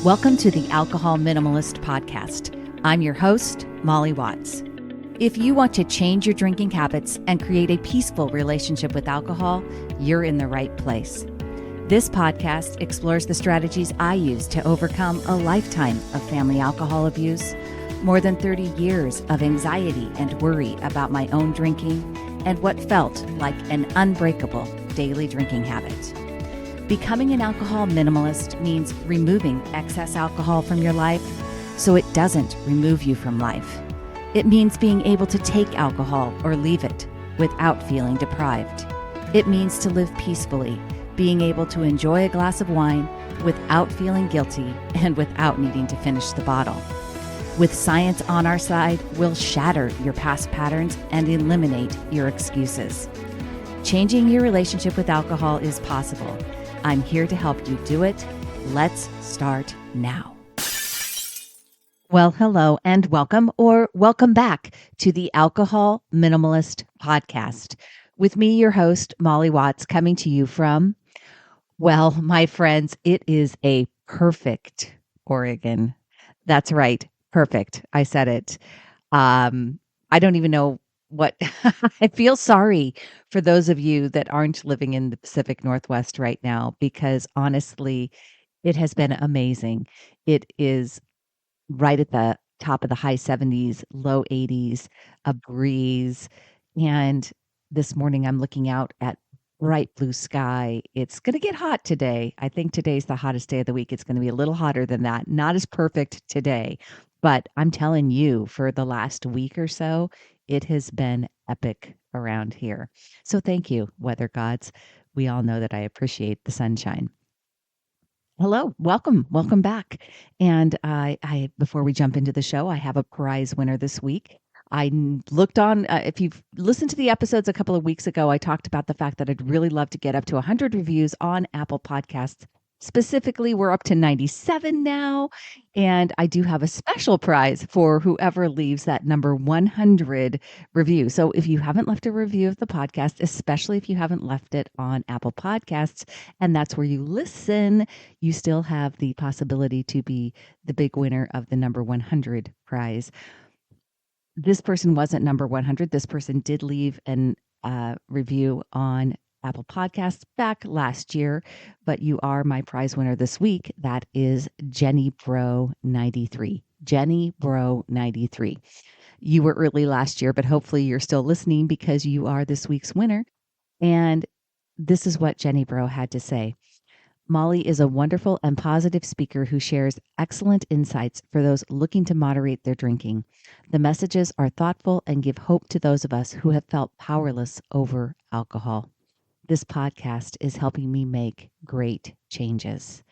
Welcome to the Alcohol Minimalist Podcast. I'm your host, Molly Watts. If you want to change your drinking habits and create a peaceful relationship with alcohol, you're in the right place. This podcast explores the strategies I use to overcome a lifetime of family alcohol abuse, more than 30 years of anxiety and worry about my own drinking, and what felt like an unbreakable daily drinking habit. Becoming an alcohol minimalist means removing excess alcohol from your life so it doesn't remove you from life. It means being able to take alcohol or leave it without feeling deprived. It means to live peacefully, being able to enjoy a glass of wine without feeling guilty and without needing to finish the bottle. With science on our side, we'll shatter your past patterns and eliminate your excuses. Changing your relationship with alcohol is possible. I'm here to help you do it. Let's start now. Well, hello and welcome or welcome back to the Alcohol Minimalist Podcast. With me, your host, Molly Watts, coming to you from, well, my friends, it is a perfect Oregon. That's right. Perfect. I said it. I don't even know what I feel sorry for those of you that aren't living in the Pacific Northwest right now, because honestly, it has been amazing. It is right at the top of the high 70s, low 80s, a breeze. And this morning I'm looking out at bright blue sky. It's going to get hot today. I think today's the hottest day of the week. It's going to be a little hotter than that. Not as perfect today, but I'm telling you, for the last week or so, it has been epic around here. So thank you, weather gods. We all know that I appreciate the sunshine. Hello, welcome back. And I before we jump into the show, I have a prize winner this week. Looked on, if you've listened to the episodes a couple of weeks ago, I talked about the fact that I'd really love to get up to 100 reviews on Apple Podcasts. Specifically, we're up to 97 now, and I do have a special prize for whoever leaves that number 100 review. So if you haven't left a review of the podcast, especially if you haven't left it on Apple Podcasts, and that's where you listen, you still have the possibility to be the big winner of the number 100 prize. This person wasn't number 100. This person did leave an review on Apple Podcasts back last year, but you are my prize winner this week. That is Jenny Bro 93. Jenny Bro 93. You were early last year, but hopefully you're still listening because you are this week's winner. And this is what Jenny Bro had to say. Molly is a wonderful and positive speaker who shares excellent insights for those looking to moderate their drinking. The messages are thoughtful and give hope to those of us who have felt powerless over alcohol. This podcast is helping me make great changes.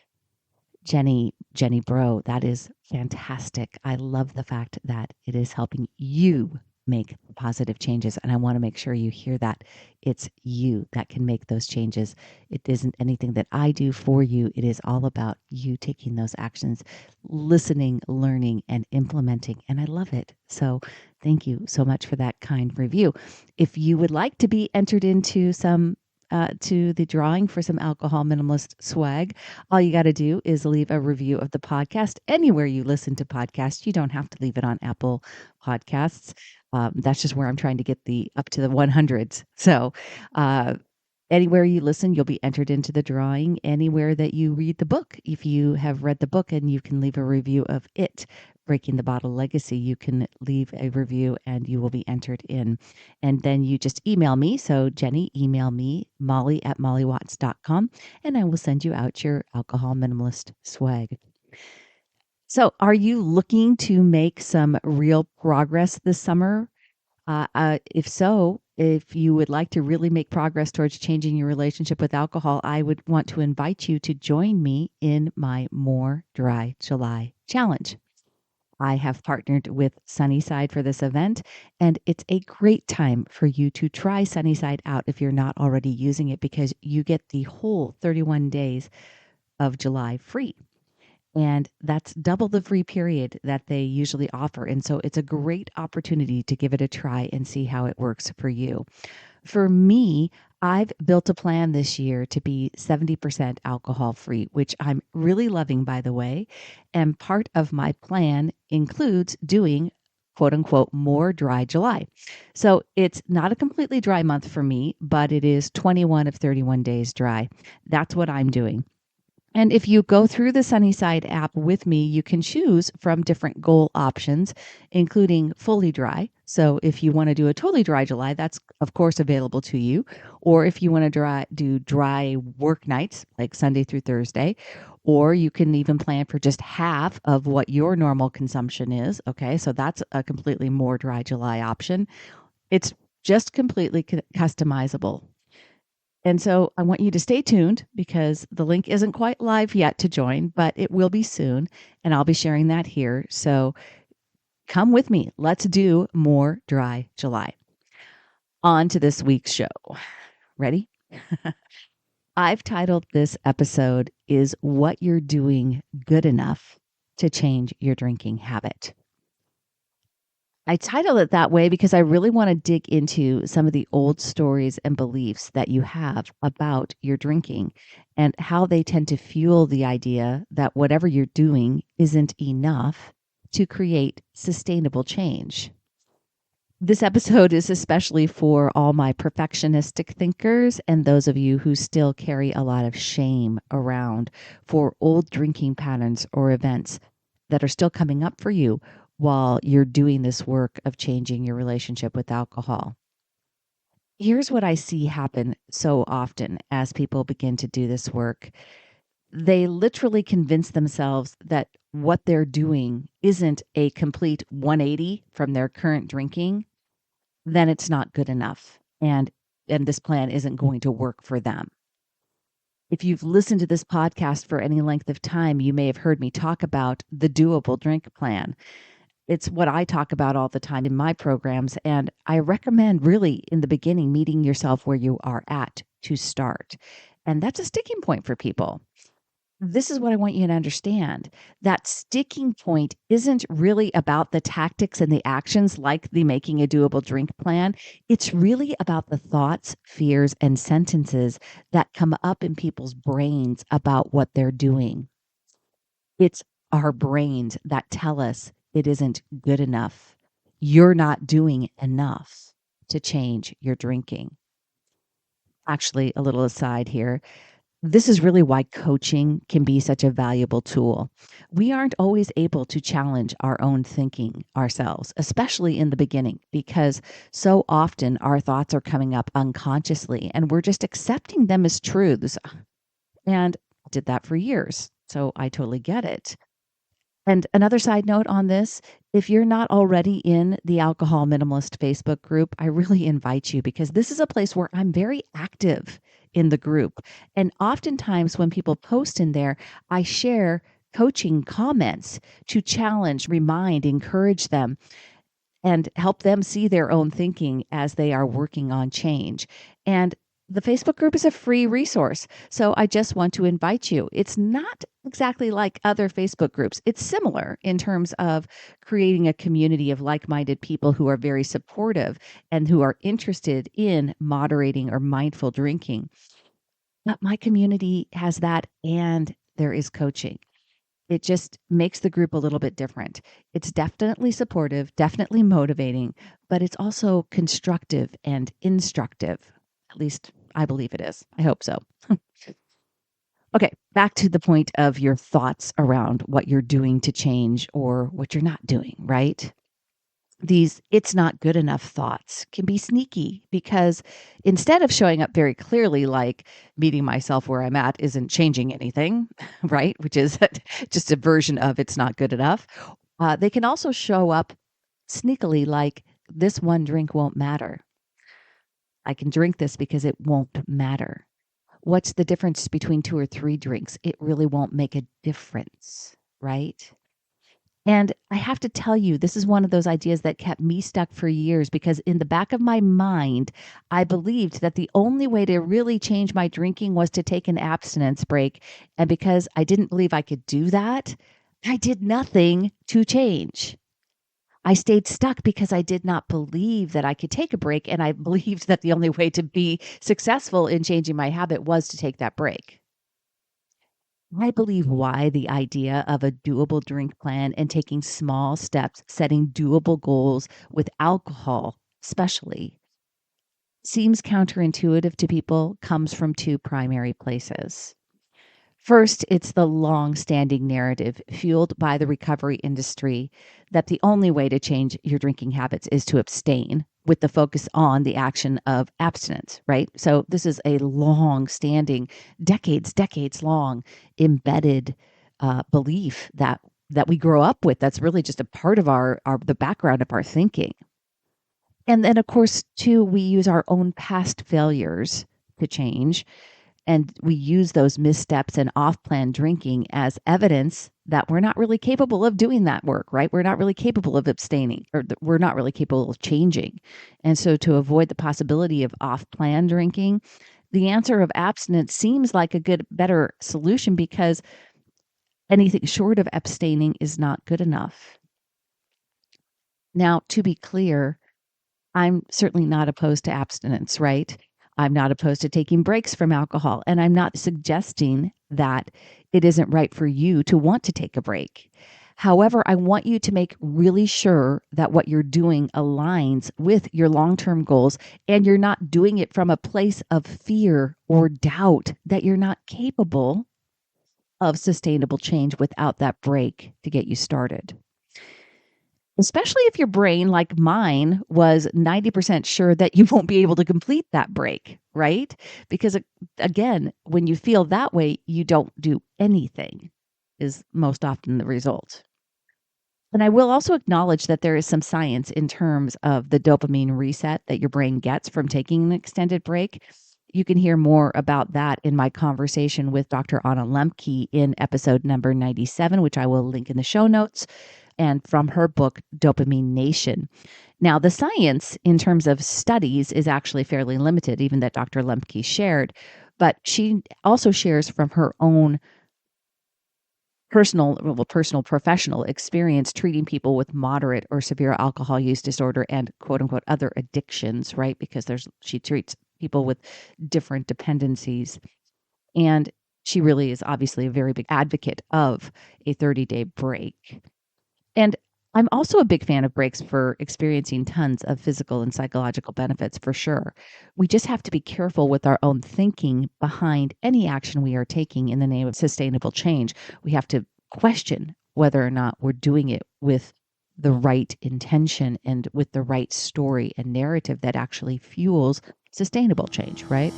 Jenny Bro, that is fantastic. I love the fact that it is helping you make positive changes. And I want to make sure you hear that. It's you that can make those changes. It isn't anything that I do for you. It is all about you taking those actions, listening, learning, and implementing. And I love it. So thank you so much for that kind review. If you would like to be entered into to the drawing for some alcohol minimalist swag, all you got to do is leave a review of the podcast anywhere you listen to podcasts. You don't have to leave it on Apple Podcasts. That's just where I'm trying to get up to the 100s. So anywhere you listen, you'll be entered into the drawing. Anywhere that you read the book, if you have read the book and you can leave a review of it, Breaking the Bottle Legacy, you can leave a review and you will be entered in. And then you just email me. So Jenny, email me, molly@mollywatts.com, and I will send you out your alcohol minimalist swag. So are you looking to make some real progress this summer? If so, if you would like to really make progress towards changing your relationship with alcohol, I would want to invite you to join me in my More Dry July Challenge. I have partnered with Sunnyside for this event, and it's a great time for you to try Sunnyside out if you're not already using it, because you get the whole 31 days of July free. And that's double the free period that they usually offer. And so it's a great opportunity to give it a try and see how it works for you. For me, I've built a plan this year to be 70% alcohol free, which I'm really loving, by the way. And part of my plan includes doing quote unquote more dry July. So it's not a completely dry month for me, but it is 21 of 31 days dry. That's what I'm doing. And if you go through the Sunnyside app with me, you can choose from different goal options, including fully dry. So if you want to do a totally dry July, that's of course available to you. Or if you want to do dry work nights, like Sunday through Thursday, or you can even plan for just half of what your normal consumption is. Okay, so that's a completely more dry July option. It's just completely customizable. And so I want you to stay tuned because the link isn't quite live yet to join, but it will be soon. And I'll be sharing that here. So come with me. Let's do more dry July. On to this week's show. Ready? I've titled this episode, Is What You're Doing Good Enough to Change Your Drinking Habit? I titled it that way because I really want to dig into some of the old stories and beliefs that you have about your drinking and how they tend to fuel the idea that whatever you're doing isn't enough to create sustainable change. This episode is especially for all my perfectionistic thinkers and those of you who still carry a lot of shame around for old drinking patterns or events that are still coming up for you while you're doing this work of changing your relationship with alcohol. Here's what I see happen so often as people begin to do this work. They literally convince themselves that what they're doing isn't a complete 180 from their current drinking, then it's not good enough. And this plan isn't going to work for them. If you've listened to this podcast for any length of time, you may have heard me talk about the doable drink plan. It's what I talk about all the time in my programs. And I recommend really in the beginning, meeting yourself where you are at to start. And that's a sticking point for people. This is what I want you to understand. That sticking point isn't really about the tactics and the actions like the making a doable drink plan. It's really about the thoughts, fears, and sentences that come up in people's brains about what they're doing. It's our brains that tell us it isn't good enough. You're not doing enough to change your drinking. Actually, a little aside here. This is really why coaching can be such a valuable tool. We aren't always able to challenge our own thinking ourselves, especially in the beginning, because so often our thoughts are coming up unconsciously and we're just accepting them as truths. And I did that for years. So I totally get it. And another side note on this, if you're not already in the Alcohol Minimalist Facebook group, I really invite you because this is a place where I'm very active in the group. And oftentimes when people post in there, I share coaching comments to challenge, remind, encourage them, and help them see their own thinking as they are working on change. And the Facebook group is a free resource. So I just want to invite you. It's not exactly like other Facebook groups. It's similar in terms of creating a community of like-minded people who are very supportive and who are interested in moderating or mindful drinking. But my community has that, and there is coaching. It just makes the group a little bit different. It's definitely supportive, definitely motivating, but it's also constructive and instructive. At least I believe it is. I hope so. Okay, back to the point of your thoughts around what you're doing to change or what you're not doing, right? These it's not good enough thoughts can be sneaky because instead of showing up very clearly, like meeting myself where I'm at isn't changing anything, right? Which is just a version of it's not good enough. They can also show up sneakily, like this one drink won't matter. I can drink this because it won't matter. What's the difference between 2 or 3 drinks? It really won't make a difference, right? And I have to tell you, this is one of those ideas that kept me stuck for years because in the back of my mind, I believed that the only way to really change my drinking was to take an abstinence break. And because I didn't believe I could do that, I did nothing to change. I stayed stuck because I did not believe that I could take a break. And I believed that the only way to be successful in changing my habit was to take that break. I believe why the idea of a doable drink plan and taking small steps, setting doable goals with alcohol, especially, seems counterintuitive to people comes from two primary places. First, it's the long-standing narrative fueled by the recovery industry that the only way to change your drinking habits is to abstain, with the focus on the action of abstinence, right? So this is a long-standing, decades long embedded belief that we grow up with. That's really just a part of our the background of our thinking. And then, of course, too, we use our own past failures to change, and we use those missteps and off-plan drinking as evidence that we're not really capable of doing that work, right? We're not really capable of abstaining, or we're not really capable of changing. And so to avoid the possibility of off-plan drinking, the answer of abstinence seems like a better solution, because anything short of abstaining is not good enough. Now, to be clear, I'm certainly not opposed to abstinence, right? I'm not opposed to taking breaks from alcohol, and I'm not suggesting that it isn't right for you to want to take a break. However, I want you to make really sure that what you're doing aligns with your long-term goals, and you're not doing it from a place of fear or doubt that you're not capable of sustainable change without that break to get you started. Especially if your brain, like mine, was 90% sure that you won't be able to complete that break, right? Because again, when you feel that way, you don't do anything, is most often the result. And I will also acknowledge that there is some science in terms of the dopamine reset that your brain gets from taking an extended break. You can hear more about that in my conversation with Dr. Anna Lemke in episode number 97, which I will link in the show notes, and from her book, Dopamine Nation. Now, the science in terms of studies is actually fairly limited, even that Dr. Lemke shared, but she also shares from her own personal, professional experience treating people with moderate or severe alcohol use disorder and quote unquote other addictions, right? Because she treats people with different dependencies. And she really is obviously a very big advocate of a 30-day break. And I'm also a big fan of breaks for experiencing tons of physical and psychological benefits, for sure. We just have to be careful with our own thinking behind any action we are taking in the name of sustainable change. We have to question whether or not we're doing it with the right intention and with the right story and narrative that actually fuels sustainable change, right?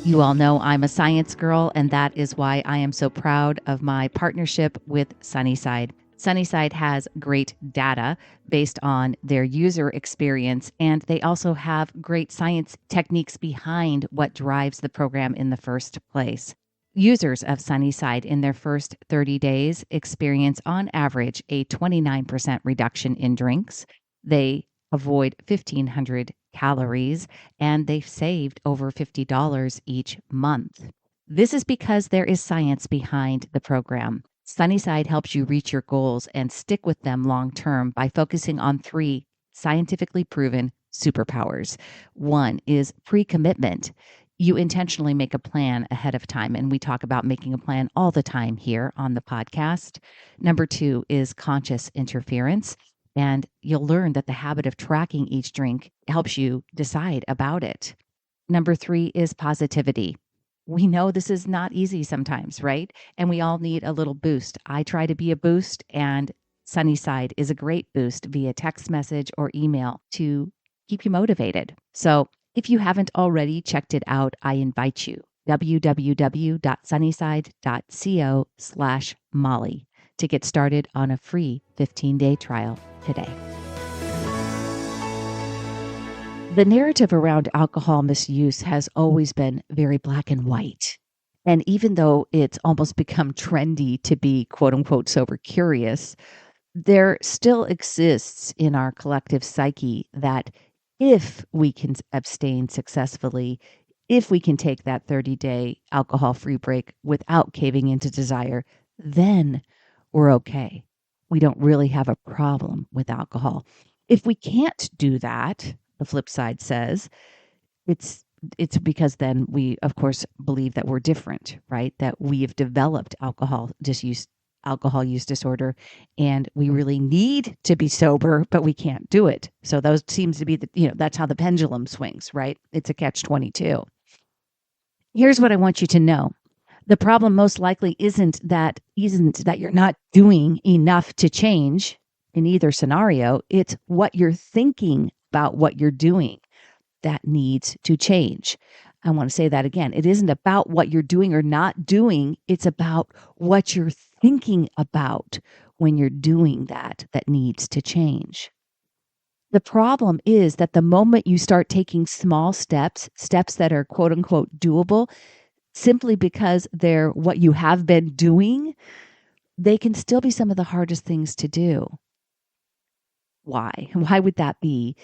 You all know I'm a science girl, and that is why I am so proud of my partnership with Sunnyside. Sunnyside has great data based on their user experience, and they also have great science techniques behind what drives the program in the first place. Users of Sunnyside in their first 30 days experience, on average, a 29% reduction in drinks. They avoid 1,500 calories, and they've saved over $50 each month. This is because there is science behind the program. Sunnyside helps you reach your goals and stick with them long term by focusing on 3 scientifically proven superpowers. One is pre-commitment. You intentionally make a plan ahead of time, and we talk about making a plan all the time here on the podcast. Number 2 is conscious interference. And you'll learn that the habit of tracking each drink helps you decide about it. Number 3 is positivity. We know this is not easy sometimes, right? And we all need a little boost. I try to be a boost, and Sunnyside is a great boost via text message or email to keep you motivated. So if you haven't already checked it out, I invite you, www.sunnyside.co/Molly, to get started on a free 15-day trial today. The narrative around alcohol misuse has always been very black and white. And even though it's almost become trendy to be quote unquote sober curious, there still exists in our collective psyche that if we can abstain successfully, if we can take that 30-day alcohol-free break without caving into desire, then we're okay. we don't really have a problem with alcohol. If we can't do that, the flip side says, it's it's because then we, of course, believe that we're different, right? That we have developed alcohol use disorder, and we really need to be sober, but we can't do it. So those seems to be that's how the pendulum swings, right? It's a catch-22. Here's what I want you to know. The problem most likely isn't that you're not doing enough to change in either scenario. It's what you're thinking about what you're doing that needs to change. I want to say that again. It isn't about what you're doing or not doing. It's about what you're thinking about when you're doing that needs to change. The problem is that the moment you start taking small steps that are quote unquote doable, simply because they're what you have been doing, they can still be some of the hardest things to do. Why? Why would that be?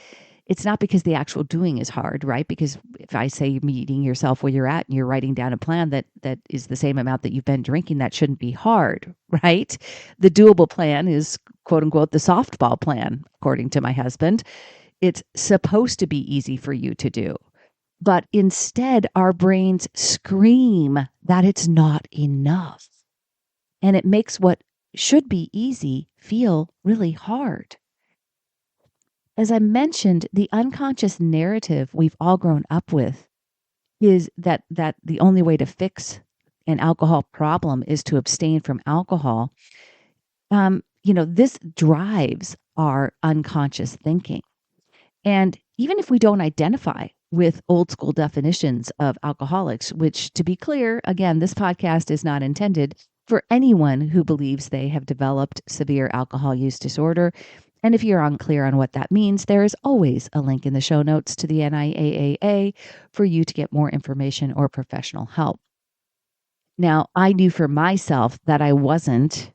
It's not because the actual doing is hard, right? Because if I say you're meeting yourself where you're at and you're writing down a plan that is the same amount that you've been drinking, that shouldn't be hard, right? The doable plan is quote unquote the softball plan, according to my husband. It's supposed to be easy for you to do. But instead, our brains scream that it's not enough. And it makes what should be easy feel really hard. As I mentioned, the unconscious narrative we've all grown up with is that the only way to fix an alcohol problem is to abstain from alcohol. This drives our unconscious thinking. And even if we don't identify with old school definitions of alcoholics, which, to be clear, again, this podcast is not intended for anyone who believes they have developed severe alcohol use disorder. And if you're unclear on what that means, there is always a link in the show notes to the NIAAA for you to get more information or professional help. Now, I knew for myself that I wasn't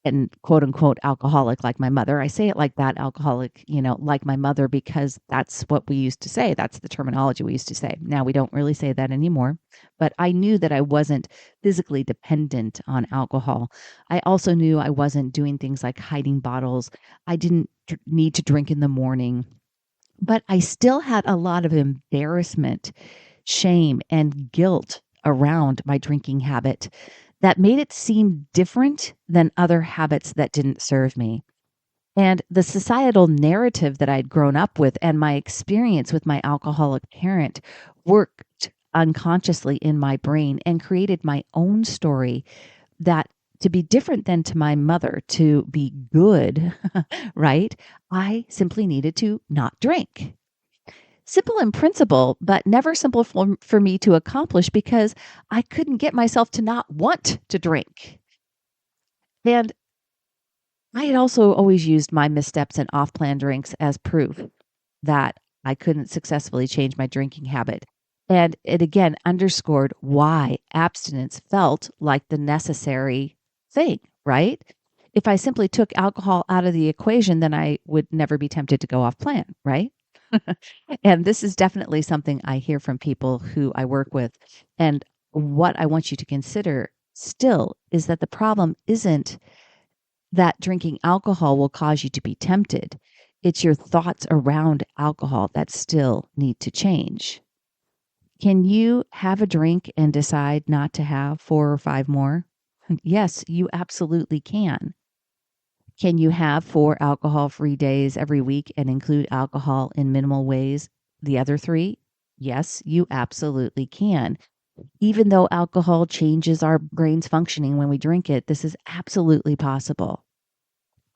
an quote unquote alcoholic like my mother. I say it like that, alcoholic, like my mother, because that's what we used to say. That's the terminology we used to say. Now we don't really say that anymore, but I knew that I wasn't physically dependent on alcohol. I also knew I wasn't doing things like hiding bottles. I didn't need to drink in the morning, but I still had a lot of embarrassment, shame, and guilt around my drinking habit that made it seem different than other habits that didn't serve me. And the societal narrative that I'd grown up with and my experience with my alcoholic parent worked unconsciously in my brain and created my own story that to be different than to my mother, to be good, right? I simply needed to not drink. Simple in principle, but never simple for me to accomplish because I couldn't get myself to not want to drink. And I had also always used my missteps and off-plan drinks as proof that I couldn't successfully change my drinking habit. And it again underscored why abstinence felt like the necessary thing, right? If I simply took alcohol out of the equation, then I would never be tempted to go off plan, right? And this is definitely something I hear from people who I work with. And what I want you to consider still is that the problem isn't that drinking alcohol will cause you to be tempted. It's your thoughts around alcohol that still need to change. Can you have a drink and decide not to have 4 or 5 more? Yes, you absolutely can. Can you have 4 alcohol-free days every week and include alcohol in minimal ways the other 3? Yes, you absolutely can. Even though alcohol changes our brain's functioning when we drink it, this is absolutely possible.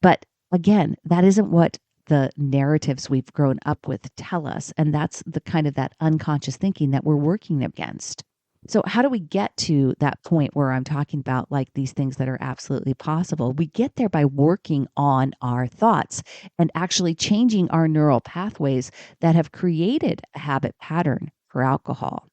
But again, that isn't what the narratives we've grown up with tell us. And that's the kind of that unconscious thinking that we're working against. So how do we get to that point where I'm talking about like these things that are absolutely possible? We get there by working on our thoughts and actually changing our neural pathways that have created a habit pattern for alcohol.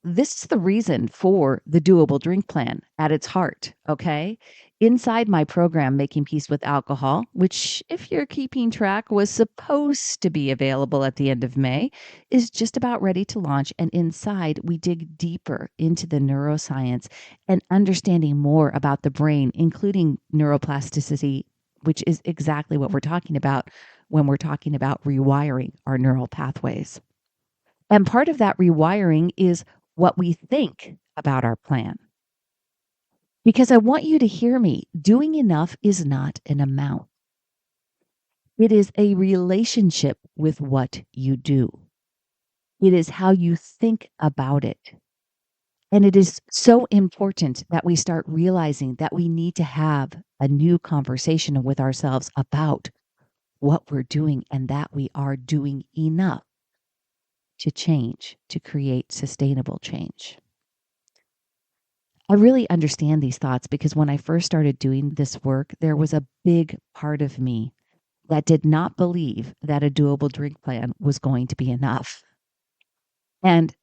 This is the reason for the doable drink plan at its heart, okay? Inside my program, Making Peace with Alcohol, which, if you're keeping track, was supposed to be available at the end of May, is just about ready to launch. And inside, we dig deeper into the neuroscience and understanding more about the brain, including neuroplasticity, which is exactly what we're talking about when we're talking about rewiring our neural pathways. And part of that rewiring is what we think about our plan. Because I want you to hear me, doing enough is not an amount. It is a relationship with what you do. It is how you think about it. And it is so important that we start realizing that we need to have a new conversation with ourselves about what we're doing and that we are doing enough to change, to create sustainable change. I really understand these thoughts because when I first started doing this work, there was a big part of me that did not believe that a doable drink plan was going to be enough. And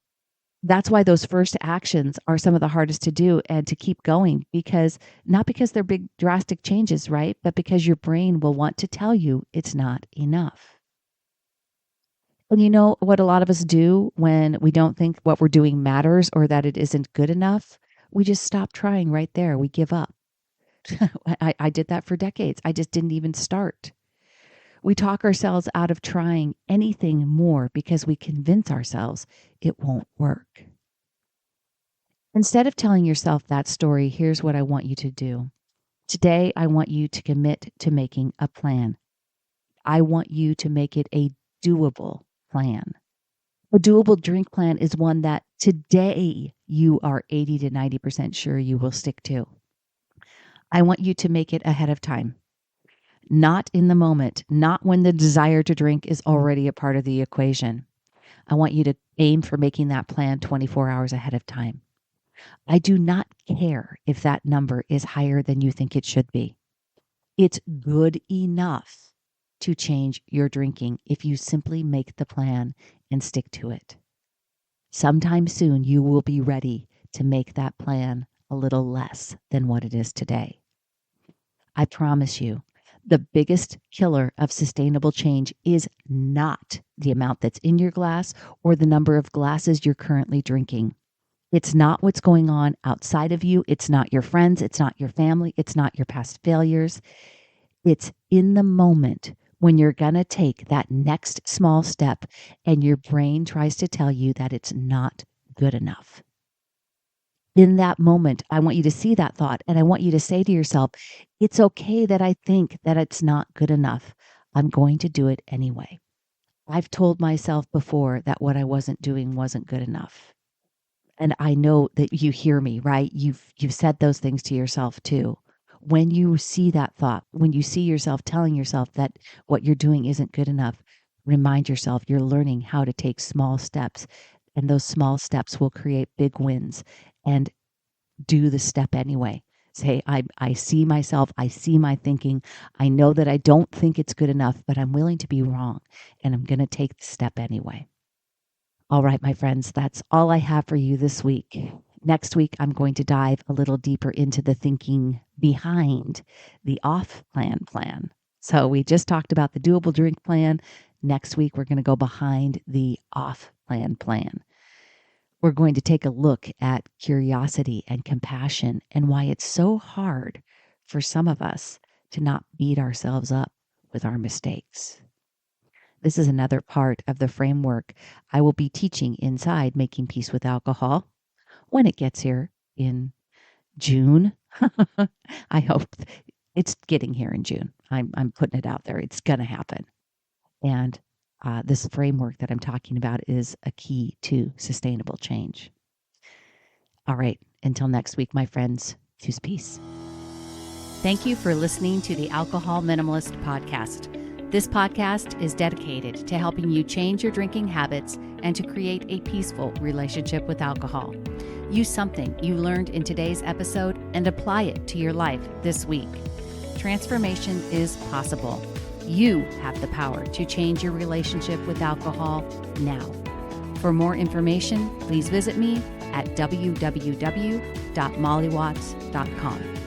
that's why those first actions are some of the hardest to do and to keep going, because not because they're big drastic changes, right? But because your brain will want to tell you it's not enough. And you know what a lot of us do when we don't think what we're doing matters or that it isn't good enough? We just stop trying right there. We give up. I did that for decades. I just didn't even start. We talk ourselves out of trying anything more because we convince ourselves it won't work. Instead of telling yourself that story, here's what I want you to do. Today, I want you to commit to making a plan. I want you to make it a doable plan. A doable drink plan is one that today you are 80 to 90% sure you will stick to. I want you to make it ahead of time, not in the moment, not when the desire to drink is already a part of the equation. I want you to aim for making that plan 24 hours ahead of time. I do not care if that number is higher than you think it should be. It's good enough to change your drinking if you simply make the plan and stick to it. Sometime soon, you will be ready to make that plan a little less than what it is today. I promise you, the biggest killer of sustainable change is not the amount that's in your glass or the number of glasses you're currently drinking. It's not what's going on outside of you. It's not your friends. It's not your family. It's not your past failures. It's in the moment when you're going to take that next small step and your brain tries to tell you that it's not good enough. In that moment, I want you to see that thought and I want you to say to yourself, it's okay that I think that it's not good enough. I'm going to do it anyway. I've told myself before that what I wasn't doing wasn't good enough. And I know that you hear me, right? You've said those things to yourself too. When you see that thought, when you see yourself telling yourself that what you're doing isn't good enough, remind yourself you're learning how to take small steps, and those small steps will create big wins. And do the step anyway. Say, I see myself, I see my thinking. I know that I don't think it's good enough, but I'm willing to be wrong, and I'm going to take the step anyway. All right, my friends, that's all I have for you this week. Next week, I'm going to dive a little deeper into the thinking behind the off-plan. So we just talked about the doable drink plan. Next week, we're going to go behind the off-plan. We're going to take a look at curiosity and compassion and why it's so hard for some of us to not beat ourselves up with our mistakes. This is another part of the framework I will be teaching inside Making Peace with Alcohol when it gets here in June. I hope it's getting here in June. I'm putting it out there. It's going to happen. And this framework that I'm talking about is a key to sustainable change. All right. Until next week, my friends, choose peace. Thank you for listening to the Alcohol Minimalist podcast. This podcast is dedicated to helping you change your drinking habits and to create a peaceful relationship with alcohol. Use something you learned in today's episode and apply it to your life this week. Transformation is possible. You have the power to change your relationship with alcohol now. For more information, please visit me at www.mollywatts.com.